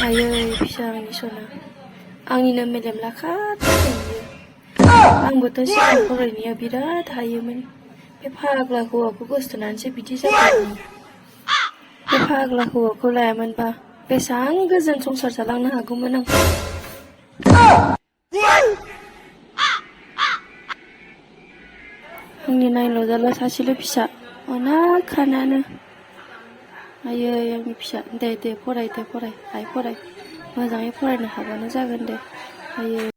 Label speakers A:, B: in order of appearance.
A: Aयै फिसा आंनि सना आंनिनो मेलेम लाखा थायो आंबोथ' सिगां फरायनाया बिराद हायोमोन बे फाग्ला हौवाखौ गोसोथोनानैसो बिदि जाबाय बे फाग्ला हौवाखौ लायामोनबा बेसां गोजोन संसार जालांनो हागौमोन आं आंनि नायल'जाल' सासेल' फिसा अनाखानानो आयै आंनि फिसा दे फराय आइ फराय मोजाङै फरायनो हाबानो जागोन दे आयै